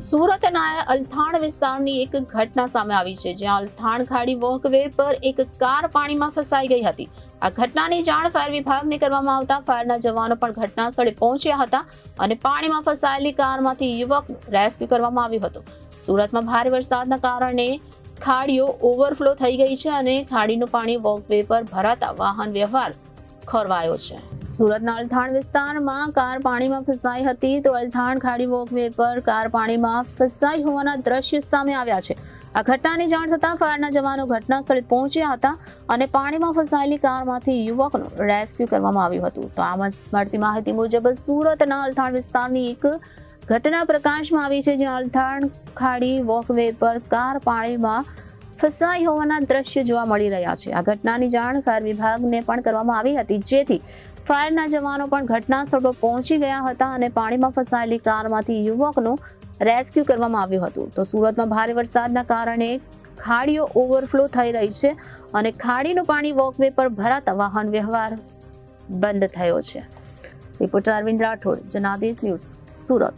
સુરતના અલથાણ વિસ્તારની એક ઘટના સામે આવી છે, જ્યાં અલથાણ ખાડી વોકવે પર એક કાર પાણીમાં ફસાઈ ગઈ હતી. આ ઘટનાની જાણ ફાયર વિભાગને કરવામાં આવતા ફાયરના જવાનો પણ ઘટના સ્થળે પહોંચ્યા હતા અને પાણીમાં ફસાયેલી કારમાંથી યુવકનું રેસ્ક્યુ કરવામાં આવ્યું હતું. સુરતમાં ભારે વરસાદના કારણે ખાડીઓ ઓવરફ્લો થઈ ગઈ છે અને ખાડીનું પાણી વોકવે પર ભરાતા વાહન વ્યવહાર ખોરવાયો છે. સુરતના અલથાણ વિસ્તારમાં કાર પાણીમાં ફસાઈ હતી, તો અલથાણ ખાડી વોકવે પર કાર પાણીમાં ફસાઈ હોવાના દ્રશ્ય સામે આવ્યા છે. આ ઘટનાની જાણ થતાં ફાયરના જવાનો ઘટના સ્થળે પહોંચ્યા હતા અને પાણીમાં ફસાયેલી કારમાંથી યુવકનું રેસ્ક્યુ કરવામાં આવ્યું હતું. તો આમ મળતી માહિતી મુજબ સુરતના અલથાણ વિસ્તારની એક ઘટના પ્રકાશમાં આવી છે, જ્યાં અલથાણ ખાડી વોકવે પર કાર પાણીમાં ફસાઈ હોવાના દ્રશ્ય જોવા મળી રહ્યા છે. આ ઘટનાની જાણ ફાયર વિભાગને પણ કરવામાં આવી હતી, જેથી ફાયરના જવાનો પણ ઘટના સ્થળ પર પહોંચી ગયા હતા અને પાણીમાં ફસાયેલી કારમાંથી યુવકનું રેસ્ક્યુ કરવામાં આવ્યું હતું. તો સુરતમાં ભારે વરસાદના કારણે ખાડીઓ ઓવરફ્લો થઈ રહી છે અને ખાડીનું પાણી વોકવે પર ભરાતા વાહન વ્યવહાર બંધ થયો છે. Reporter Arvind Rathod, Janadesh news, Surat.